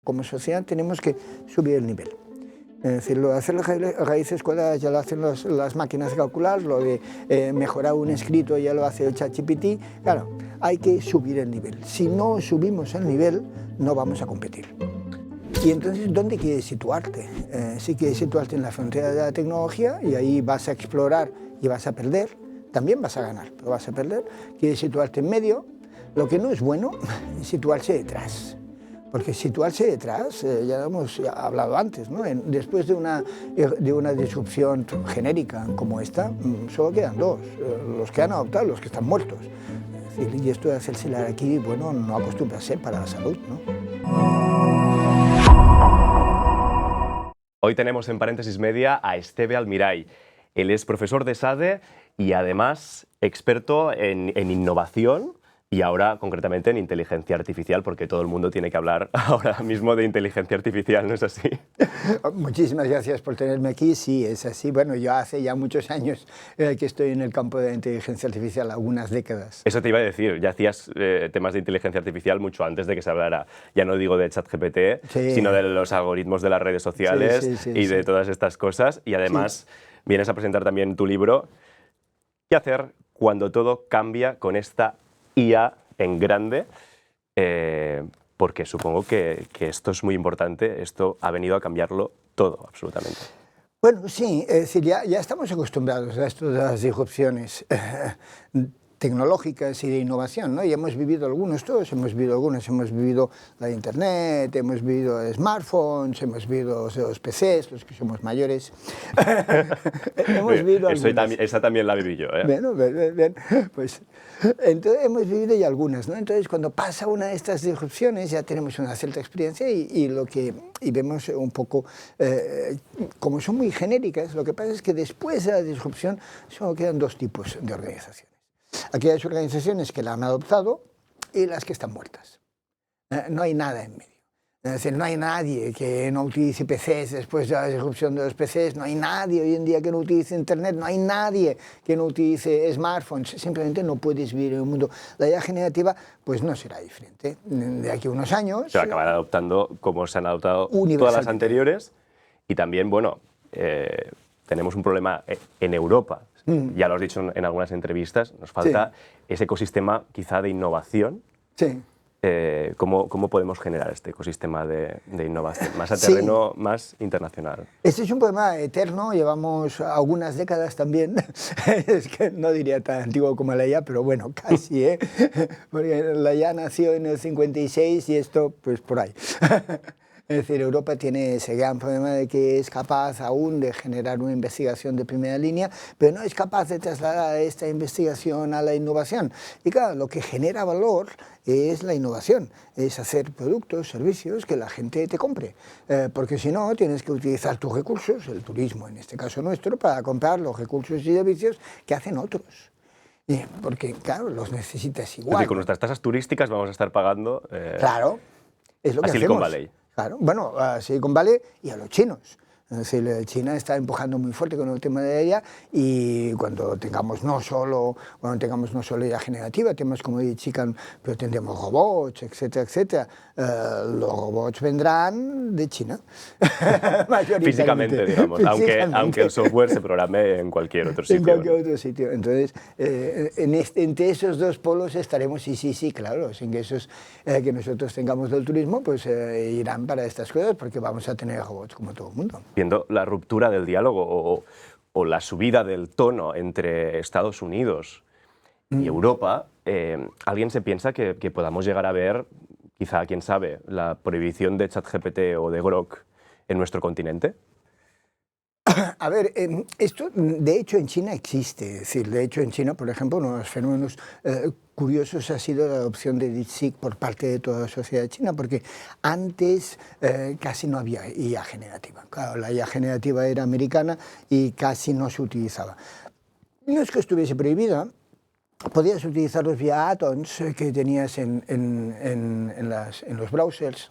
Como sociedad tenemos que subir el nivel. Es decir, lo de hacer las raíces cuadradas ya lo hacen las máquinas de calcular, lo de mejorar un escrito ya lo hace el ChatGPT. Claro, hay que subir el nivel. Si no subimos el nivel, no vamos a competir. Y entonces, ¿dónde quieres situarte? Si quieres situarte en la frontera de la tecnología y ahí vas a explorar y vas a perder, también vas a ganar, pero vas a perder. Quieres situarte en medio, lo que no es bueno es situarse detrás. Porque situarse detrás, ya lo hemos hablado antes, ¿no? Después de una disrupción genérica como esta, solo quedan dos, los que han adoptado, los que están muertos. Es decir, y esto de hacerse la aquí, bueno, no acostumbra a ser para la salud, ¿no? Hoy tenemos en Paréntesis Media a Esteve Almiray. Él es profesor de SADE y además experto en innovación y ahora concretamente en inteligencia artificial, porque todo el mundo tiene que hablar ahora mismo de inteligencia artificial, ¿no es así? Muchísimas gracias por tenerme aquí. Sí, es así. Bueno, yo hace ya muchos años que estoy en el campo de la inteligencia artificial, algunas décadas. Eso te iba a decir, ya hacías temas de inteligencia artificial mucho antes de que se hablara, ya no digo de ChatGPT, Sí. sino de los algoritmos de las redes sociales y de todas estas cosas. Y además vienes a presentar también tu libro, ¿Qué hacer cuando todo cambia con esta IA en grande? Porque supongo que esto es muy importante, esto ha venido a cambiarlo todo, absolutamente. Bueno, sí, es decir, ya estamos acostumbrados a esto de las disrupciones tecnológicas y de innovación, ¿no? Y hemos vivido algunos, todos hemos vivido algunos, hemos vivido la de Internet, hemos vivido smartphones, hemos vivido los PCs, los que somos mayores. Hemos vivido esa también la viví yo, ¿eh? Bueno, bien, pues entonces hemos vivido ya algunas, ¿no? Entonces cuando pasa una de estas disrupciones ya tenemos una cierta experiencia y vemos un poco, como son muy genéricas, lo que pasa es que después de la disrupción solo quedan dos tipos de organizaciones. Aquellas organizaciones que la han adoptado y las que están muertas. No hay nada en medio. Es decir, no hay nadie que no utilice PCs después de la disrupción de los PCs, no hay nadie hoy en día que no utilice Internet, no hay nadie que no utilice smartphones, simplemente no puedes vivir en un mundo. La IA generativa pues no será diferente. De aquí a unos años... Se va a acabar adoptando como se han adoptado todas las anteriores y también, bueno, tenemos un problema en Europa. Ya lo has dicho en algunas entrevistas, nos falta ese ecosistema quizá de innovación. Sí. ¿Cómo podemos generar este ecosistema de innovación más a terreno más internacional? Este es un problema eterno, llevamos algunas décadas también, es que no diría tan antiguo como la IA, pero bueno, casi, ¿eh? Porque la IA nació en el 56 y esto, pues por ahí. Es decir, Europa tiene ese gran problema de que es capaz aún de generar una investigación de primera línea, pero no es capaz de trasladar esta investigación a la innovación. Y claro, lo que genera valor es la innovación, es hacer productos, servicios que la gente te compre. Porque si no, tienes que utilizar tus recursos, el turismo en este caso nuestro, para comprar los recursos y servicios que hacen otros. Porque, claro, los necesitas igual. Es decir, con nuestras tasas turísticas vamos a estar pagando claro, es lo que a Silicon hacemos. Valley. Claro, bueno, a Silicon Valley y a los chinos. Es decir, China está empujando muy fuerte con el tema de ella y cuando tengamos no solo IA generativa, temas como DeepSeek, pero tendremos robots, etcétera, etcétera. Los robots vendrán de China. Físicamente, digamos, aunque el software se programe en cualquier otro sitio. En cualquier otro sitio. Entonces, entre esos dos polos estaremos, sí, claro, sin que nosotros tengamos del turismo, pues irán para estas cosas porque vamos a tener robots como todo el mundo. Viendo la ruptura del diálogo o la subida del tono entre Estados Unidos y Europa, ¿alguien se piensa que podamos llegar a ver, quizá, quién sabe, la prohibición de ChatGPT o de Grok en nuestro continente? A ver, esto de hecho en China existe, es decir, de hecho en China, por ejemplo, uno de los fenómenos curiosos ha sido la adopción de DeepSeek por parte de toda la sociedad china, porque antes casi no había IA generativa. Claro, la IA generativa era americana y casi no se utilizaba. No es que estuviese prohibida, podías utilizar los vía add-ons que tenías en los browsers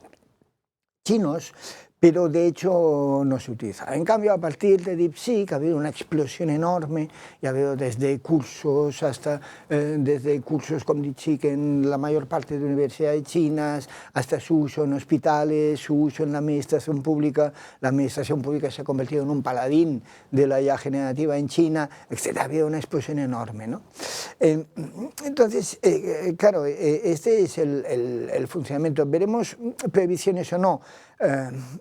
chinos, pero de hecho no se utiliza. En cambio, a partir de DeepSeek ha habido una explosión enorme, y ha habido desde cursos hasta desde cursos con DeepSeek en la mayor parte de universidades chinas, hasta su uso en hospitales, su uso en la administración pública. La administración pública se ha convertido en un paladín de la IA generativa en China, etc. Ha habido una explosión enorme, ¿no? Entonces, claro, este es el funcionamiento. ¿Veremos previsiones o no?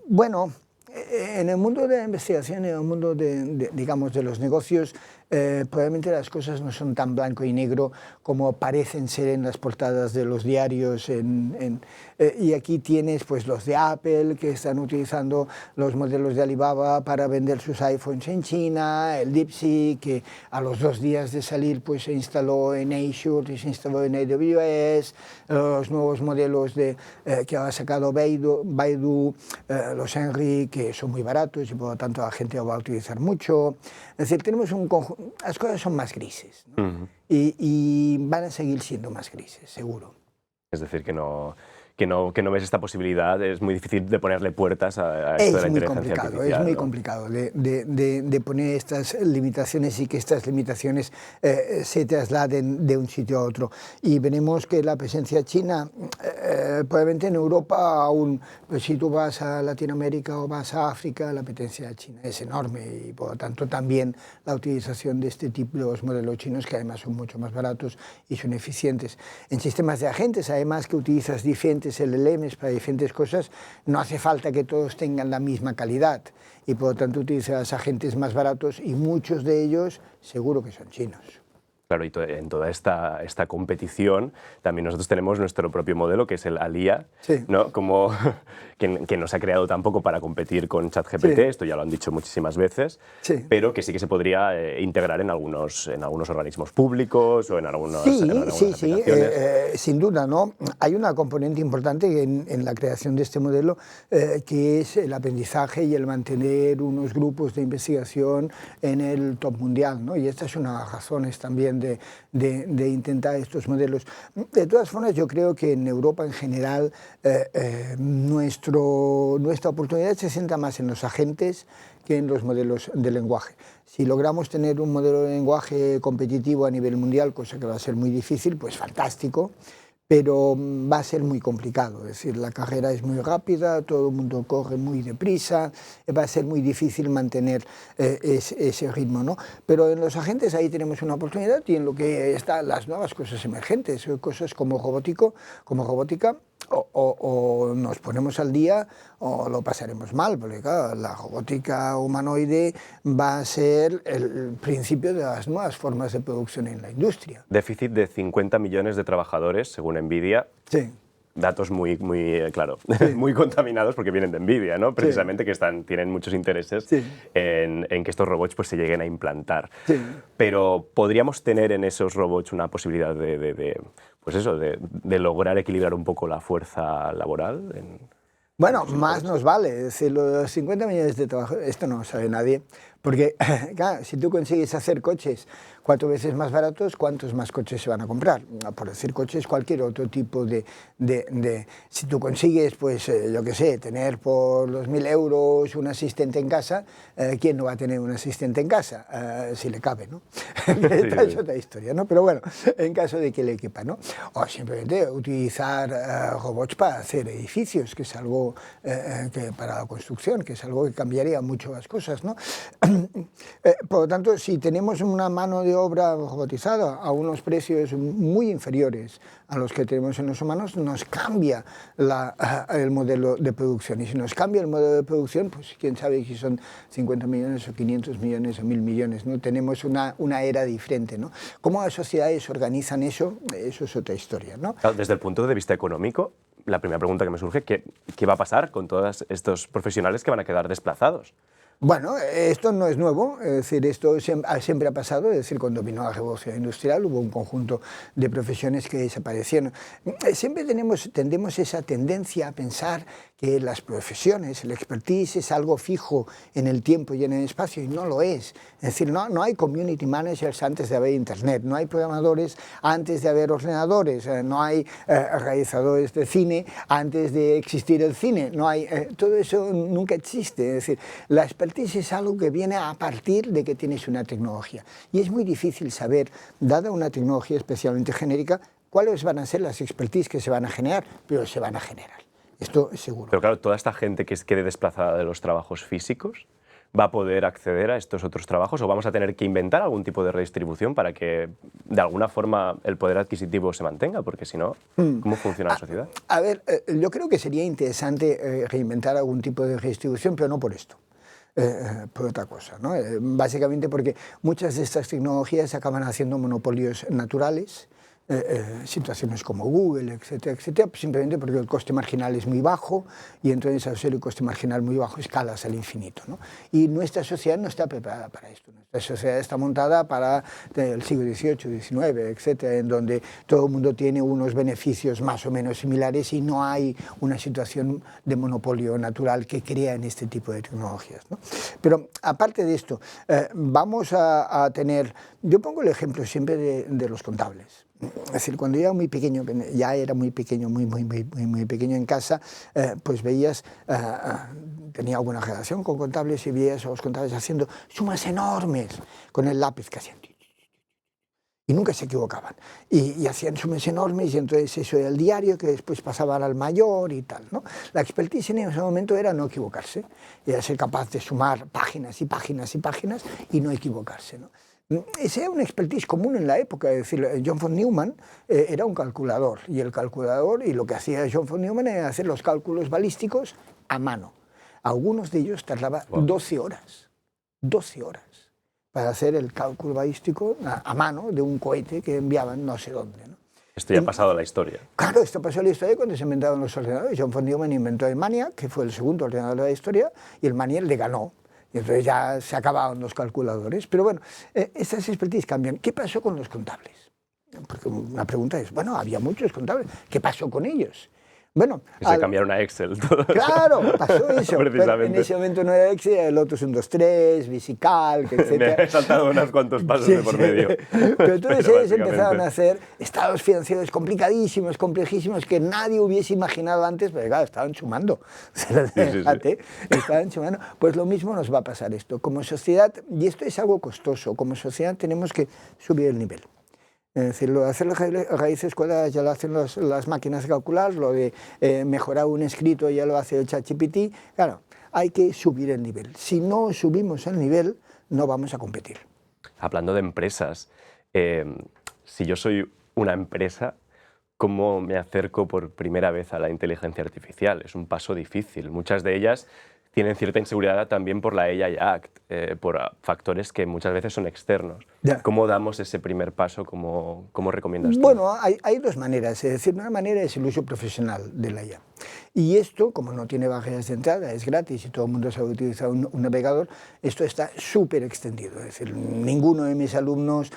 Bueno, en el mundo de la investigación, en el mundo digamos, de los negocios, probablemente las cosas no son tan blanco y negro como parecen ser en las portadas de los diarios. Y aquí tienes pues, los de Apple, que están utilizando los modelos de Alibaba para vender sus iPhones en China, el DeepSeek, que a los 2 días de salir pues, se instaló en Azure y se instaló en AWS, los nuevos modelos que ha sacado Baidu, los Henry, que son muy baratos y por lo tanto la gente lo va a utilizar mucho. Es decir, tenemos un conjunto, las cosas son más grises, ¿no? Y van a seguir siendo más grises, seguro. Es decir, que no ves esta posibilidad, es muy difícil de ponerle puertas a esto de la inteligencia artificial. Es muy complicado de poner estas limitaciones y que estas limitaciones se trasladen de un sitio a otro. Y veremos que la presencia china, probablemente en Europa aún, pues si tú vas a Latinoamérica o vas a África, la presencia china es enorme y por lo tanto también la utilización de este tipo de los modelos chinos, que además son mucho más baratos y son eficientes. En sistemas de agentes, además que utilizas diferentes LLMs para diferentes cosas, no hace falta que todos tengan la misma calidad y por lo tanto utilizas agentes más baratos y muchos de ellos seguro que son chinos. Claro, y en toda esta competición también nosotros tenemos nuestro propio modelo, que es el Alia, sí, ¿no? Como que no se ha creado tampoco para competir con ChatGPT, sí, esto ya lo han dicho muchísimas veces, sí, pero que sí que se podría integrar en algunos organismos públicos o en algunas aplicaciones. Sin duda, ¿no? Hay una componente importante en la creación de este modelo, que es el aprendizaje y el mantener unos grupos de investigación en el top mundial, ¿no? Y esta es una de las razones también de intentar estos modelos. De todas formas, yo creo que en Europa en general nuestra oportunidad se centra más en los agentes que en los modelos de lenguaje. Si logramos tener un modelo de lenguaje competitivo a nivel mundial, cosa que va a ser muy difícil, pues fantástico, pero va a ser muy complicado. Es decir, la carrera es muy rápida, todo el mundo corre muy deprisa, va a ser muy difícil mantener ese ritmo, ¿no? Pero en los agentes ahí tenemos una oportunidad, y en lo que están las nuevas cosas emergentes, cosas como robótica, o nos ponemos al día o lo pasaremos mal, porque claro, la robótica humanoide va a ser el principio de las nuevas formas de producción en la industria. Déficit de 50 millones de trabajadores, según Nvidia. Sí. Datos muy claro, sí, muy contaminados porque vienen de Nvidia, ¿no? Precisamente, sí, que tienen muchos intereses, sí, en que estos robots pues, se lleguen a implantar. Sí. Pero ¿podríamos tener en esos robots una posibilidad de lograr equilibrar un poco la fuerza laboral? Bueno, más nos vale. Es decir, los 50 millones de trabajadores, esto no lo sabe nadie, porque claro, si tú consigues hacer coches 4 veces más baratos, ¿cuántos más coches se van a comprar? Por decir coches, cualquier otro tipo si tú consigues, pues, yo qué sé, tener por los 1.000 euros un asistente en casa, ¿quién no va a tener un asistente en casa? Si le cabe, ¿no? Esta es otra historia, ¿no? Pero bueno, en caso de que le quepa, ¿no? O simplemente utilizar robots para hacer edificios, que es algo que para la construcción, que es algo que cambiaría mucho las cosas, ¿no? Por lo tanto, si tenemos una mano de obra robotizada a unos precios muy inferiores a los que tenemos en los humanos, nos cambia el modelo de producción. Y si nos cambia el modelo de producción, pues quién sabe si son 50 millones o 500 millones o 1.000 millones, ¿no? Tenemos una era diferente, ¿no? ¿Cómo las sociedades organizan eso? Eso es otra historia, ¿no? Desde el punto de vista económico, la primera pregunta que me surge, ¿qué va a pasar con todos estos profesionales que van a quedar desplazados? Bueno, esto no es nuevo, es decir, esto siempre ha pasado, es decir, cuando vino la revolución industrial hubo un conjunto de profesiones que desaparecieron. Siempre tendemos esa tendencia a pensar que las profesiones, el expertise es algo fijo en el tiempo y en el espacio, y no lo es. Es decir, no hay community managers antes de haber internet, no hay programadores antes de haber ordenadores, no hay realizadores de cine antes de existir el cine, no hay, todo eso nunca existe. Es decir, la expertise es algo que viene a partir de que tienes una tecnología. Y es muy difícil saber, dada una tecnología especialmente genérica, cuáles van a ser las expertise que se van a generar, pero se van a generar. Esto es seguro. Pero claro, toda esta gente que quede desplazada de los trabajos físicos, ¿va a poder acceder a estos otros trabajos o vamos a tener que inventar algún tipo de redistribución para que de alguna forma el poder adquisitivo se mantenga? Porque si no, ¿cómo funciona la sociedad? A ver, yo creo que sería interesante reinventar algún tipo de redistribución, pero no por esto. Por otra cosa, ¿no? Básicamente porque muchas de estas tecnologías acaban haciendo monopolios naturales, situaciones como Google, etcétera, etcétera, simplemente porque el coste marginal es muy bajo y entonces al ser el coste marginal muy bajo escalas al infinito, ¿no? Y nuestra sociedad no está preparada para esto. Nuestra sociedad está montada para el siglo XVIII, XIX, etcétera, en donde todo el mundo tiene unos beneficios más o menos similares y no hay una situación de monopolio natural que crea en este tipo de tecnologías, ¿no? Pero aparte de esto, vamos a tener, yo pongo el ejemplo siempre de los contables. Es decir, cuando yo era muy pequeño, ya era muy pequeño, muy pequeño en casa, pues veías, tenía alguna relación con contables y veías a los contables haciendo sumas enormes con el lápiz que hacían. Y nunca se equivocaban. Y hacían sumas enormes y entonces eso era el diario que después pasaban al mayor y tal, ¿no? La expertise en ese momento era no equivocarse, era ser capaz de sumar páginas y páginas y páginas y no equivocarse, ¿no? Ese era un expertise común en la época, es decir, John von Neumann era un calculador y lo que hacía John von Neumann era hacer los cálculos balísticos a mano. Algunos de ellos tardaban 12 horas para hacer el cálculo balístico a mano de un cohete que enviaban no sé dónde, ¿no? Esto ya ha pasado a la historia. Claro, esto pasó a la historia cuando se inventaron los ordenadores. John von Neumann inventó el ENIAC, que fue el segundo ordenador de la historia, y el ENIAC le ganó. Y entonces ya se acabaron los calculadores. Pero bueno, estas expertise cambian. ¿Qué pasó con los contables? Porque una pregunta es, bueno, había muchos contables. ¿Qué pasó con ellos? Bueno, se cambiaron a Excel. Todos. Claro, pasó eso. Pero en ese momento no era Excel, era Lotus 1, 2, 3, VisiCalc, etc. Me he saltado unos cuantos pasos de por medio. Pero entonces ellos empezaron a hacer estados financieros complicadísimos, complejísimos, que nadie hubiese imaginado antes, pero claro, estaban sumando. Estaban sumando. Pues lo mismo nos va a pasar esto. Como sociedad, y esto es algo costoso, como sociedad tenemos que subir el nivel. Es decir, lo de hacer las raíces cuadradas ya lo hacen las máquinas de calcular, lo de mejorar un escrito ya lo hace el ChatGPT. Claro, hay que subir el nivel. Si no subimos el nivel, no vamos a competir. Hablando de empresas, si yo soy una empresa, ¿cómo me acerco por primera vez a la inteligencia artificial? Es un paso difícil. Muchas de ellas tienen cierta inseguridad también por la AI Act, por factores que muchas veces son externos. Ya. ¿Cómo damos ese primer paso? ¿Cómo recomiendas tú? Bueno, hay dos maneras. Es decir, una manera es el uso profesional de la IA. Y esto, como no tiene barreras de entrada, es gratis y todo el mundo sabe utilizar un navegador, esto está súper extendido. Es decir, ninguno de mis alumnos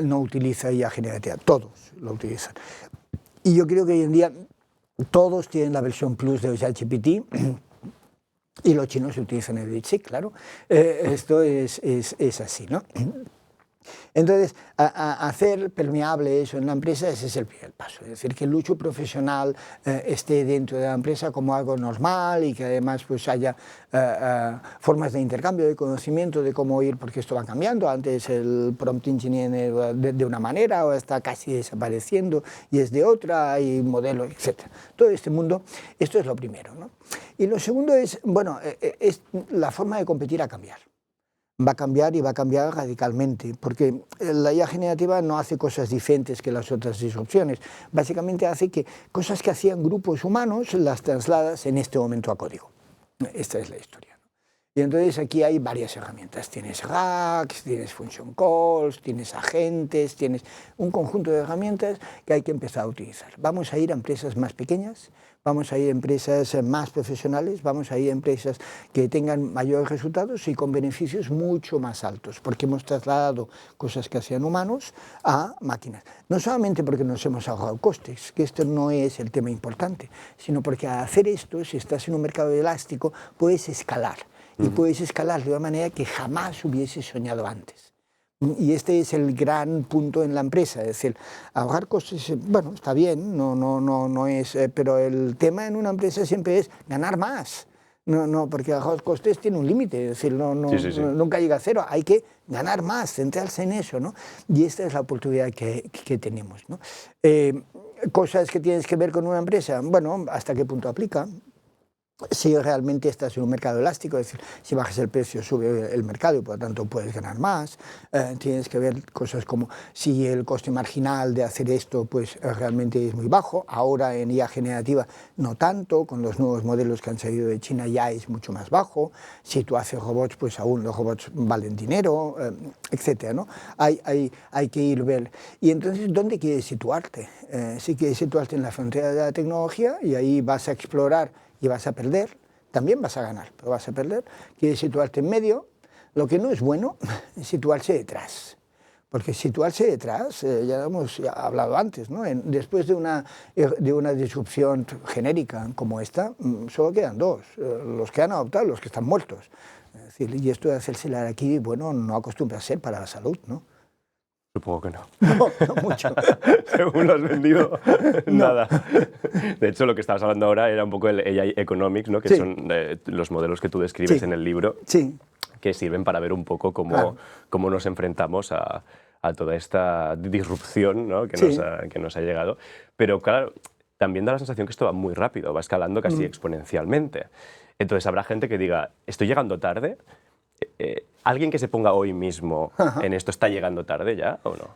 no utiliza IA generativa, todos lo utilizan. Y yo creo que hoy en día todos tienen la versión Plus de ChatGPT. Y los chinos utilizan el DeepSeek, claro. Esto es así, ¿no? Entonces, hacer permeable eso en la empresa, ese es el primer paso. Es decir, que el uso profesional esté dentro de la empresa como algo normal y que además pues, haya formas de intercambio de conocimiento de cómo ir, porque esto va cambiando. Antes el prompt engineering era de una manera, ahora está casi desapareciendo y es de otra, hay modelos, etc. Todo este mundo, esto es lo primero, ¿no? Y lo segundo es, bueno, es la forma de competir a cambiar. Va a cambiar y va a cambiar radicalmente, porque la IA generativa no hace cosas diferentes que las otras disrupciones. Básicamente hace que cosas que hacían grupos humanos las trasladas en este momento a código. Esta es la historia. Y entonces aquí hay varias herramientas. Tienes racks, tienes function calls, tienes agentes, tienes un conjunto de herramientas que hay que empezar a utilizar. Vamos a ir a empresas más pequeñas, vamos a ir a empresas más profesionales, vamos a ir a empresas que tengan mayores resultados y con beneficios mucho más altos, porque hemos trasladado cosas que hacían humanos a máquinas. No solamente porque nos hemos ahorrado costes, que esto no es el tema importante, sino porque al hacer esto, si estás en un mercado elástico, puedes escalar. Y puedes escalar de una manera que jamás hubiese soñado antes. Y este es el gran punto en la empresa, es decir, ahorrar costes, bueno, está bien, no es, pero el tema en una empresa siempre es ganar más. Porque ahorrar costes tiene un límite, es decir, Sí. nunca llega a cero, hay que ganar más, centrarse en eso, ¿no? Y esta es la oportunidad que tenemos, ¿no? Cosas que tienes que ver con una empresa, bueno, ¿hasta qué punto aplica? Si realmente estás en un mercado elástico, es decir, si bajas el precio sube el mercado y por lo tanto puedes ganar más. Tienes que ver cosas como si el coste marginal de hacer esto pues realmente es muy bajo. Ahora en IA generativa no tanto, con los nuevos modelos que han salido de China ya es mucho más bajo. Si tú haces robots, pues aún los robots valen dinero, etcétera, ¿no? Hay que ir a ver. Y entonces, ¿dónde quieres situarte? Si quieres situarte en la frontera de la tecnología y ahí vas a explorar y vas a perder, también vas a ganar, pero vas a perder. Quieres situarte en medio, lo que no es bueno es situarse detrás. Porque situarse detrás, ya hemos hablado antes, ¿no? Después de una disrupción genérica como esta, solo quedan dos, los que han adoptado y los que están muertos. Es decir, y esto de hacerse el harakiri, bueno, no acostumbra a ser para la salud, ¿no? Supongo que no. No mucho. Según lo has vendido, No. nada. De hecho, lo que estabas hablando ahora era un poco el AI Economics, ¿no? Que Sí. son los modelos que tú describes Sí. en el libro, Sí. que sirven para ver un poco cómo nos enfrentamos a toda esta disrupción, ¿no? que nos ha llegado. Pero claro, también da la sensación que esto va muy rápido, va escalando casi exponencialmente. Entonces habrá gente que diga, ¿estoy llegando tarde? ¿Alguien que se ponga hoy mismo en esto está llegando tarde ya o no?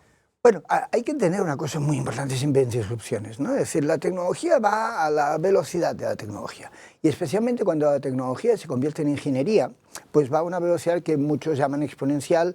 Bueno, hay que entender una cosa muy importante siempre en disrupciones, ¿no? Es decir, la tecnología va a la velocidad de la tecnología. Y especialmente cuando la tecnología se convierte en ingeniería, pues va a una velocidad que muchos llaman exponencial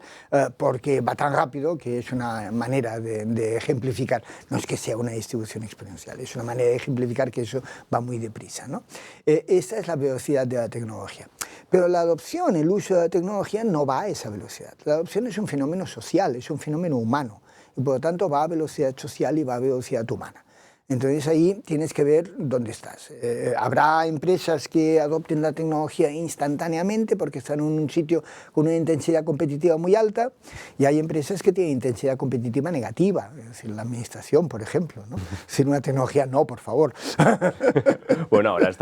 porque va tan rápido que es una manera de ejemplificar. No es que sea una distribución exponencial, es una manera de ejemplificar que eso va muy deprisa, ¿no? Esta es la velocidad de la tecnología. Pero la adopción, el uso de la tecnología no va a esa velocidad. La adopción es un fenómeno social, es un fenómeno humano. Y por lo tanto va a velocidad social y va a velocidad humana. Entonces ahí tienes que ver dónde estás. Habrá empresas que adopten la tecnología instantáneamente porque están en un sitio con una intensidad competitiva muy alta y hay empresas que tienen intensidad competitiva negativa, es decir, la administración, por ejemplo, ¿no? Sin una tecnología, no, por favor. Bueno, ahora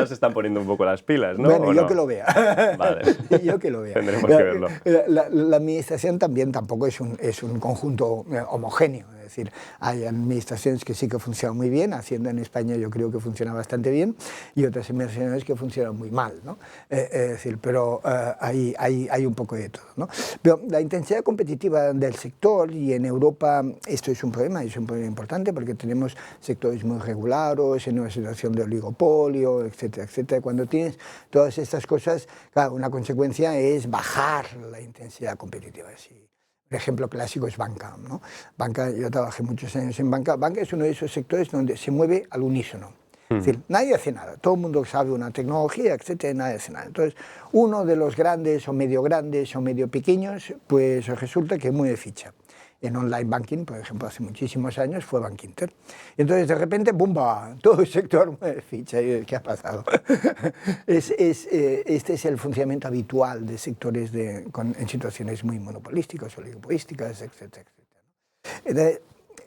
se están poniendo un poco las pilas, ¿no? Bueno, ¿O yo no? que lo vea. Vale. Yo que lo vea. Tendremos que verlo. La administración también tampoco es un conjunto homogéneo. Es decir, hay administraciones que sí que funcionan muy bien, Hacienda en España yo creo que funciona bastante bien, y otras administraciones que funcionan muy mal, ¿no? Es decir, pero hay un poco de todo, ¿no? Pero la intensidad competitiva del sector, y en Europa esto es un problema importante porque tenemos sectores muy regulados, en una situación de oligopolio, etcétera, etcétera. Cuando tienes todas estas cosas, claro, una consecuencia es bajar la intensidad competitiva. Sí. El ejemplo clásico es banca, ¿no? Banca, yo trabajé muchos años en banca. Banca es uno de esos sectores donde se mueve al unísono. Es decir, nadie hace nada. Todo el mundo sabe una tecnología, etcétera, y nadie hace nada. Entonces, uno de los grandes o medio pequeños, pues resulta que mueve ficha. En online banking, por ejemplo, hace muchísimos años fue Bankinter. Entonces, de repente, ¡bumba! Todo el sector mueve ficha. ¿Qué ha pasado? Este es el funcionamiento habitual de sectores en situaciones muy monopolísticas, oligopolísticas, etcétera, etcétera.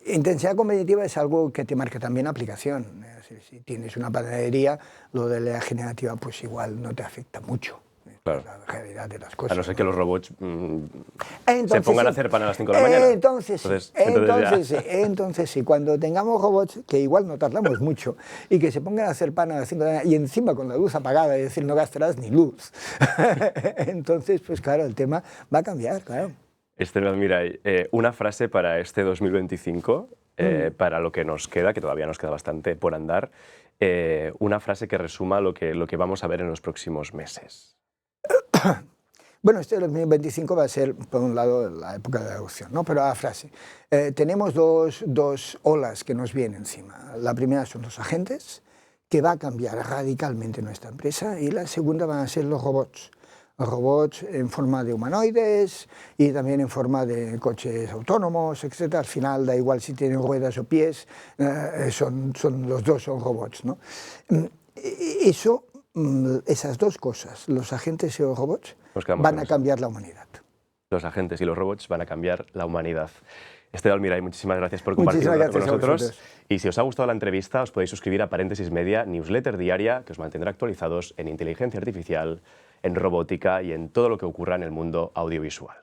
Intensidad competitiva es algo que te marca también aplicación. Si tienes una panadería, lo de la generativa pues igual no te afecta mucho. Claro. La realidad de las cosas. A no ser que los robots se pongan a hacer pan a las 5 de la mañana. Entonces sí, cuando tengamos robots, que igual no tardamos mucho, y que se pongan a hacer pan a las 5 de la mañana, y encima con la luz apagada, es decir, no gastarás ni luz. Entonces, pues claro, el tema va a cambiar, claro. Esther, mira, una frase para este 2025, para lo que nos queda, que todavía nos queda bastante por andar, una frase que resuma lo que vamos a ver en los próximos meses. Bueno, este 2025 va a ser, por un lado, la época de la adopción, ¿no? Pero la frase. Tenemos dos olas que nos vienen encima. La primera son los agentes, que va a cambiar radicalmente nuestra empresa, y la segunda van a ser los robots. Los robots en forma de humanoides y también en forma de coches autónomos, etc. Al final da igual si tienen ruedas o pies, los dos son robots, ¿no? Esas dos cosas, los agentes y los robots, van a cambiar la humanidad. Los agentes y los robots van a cambiar la humanidad. Esther Almiray, muchísimas gracias por compartir un rato con nosotros. Y si os ha gustado la entrevista, os podéis suscribir a Paréntesis Media, newsletter diaria que os mantendrá actualizados en inteligencia artificial, en robótica y en todo lo que ocurra en el mundo audiovisual.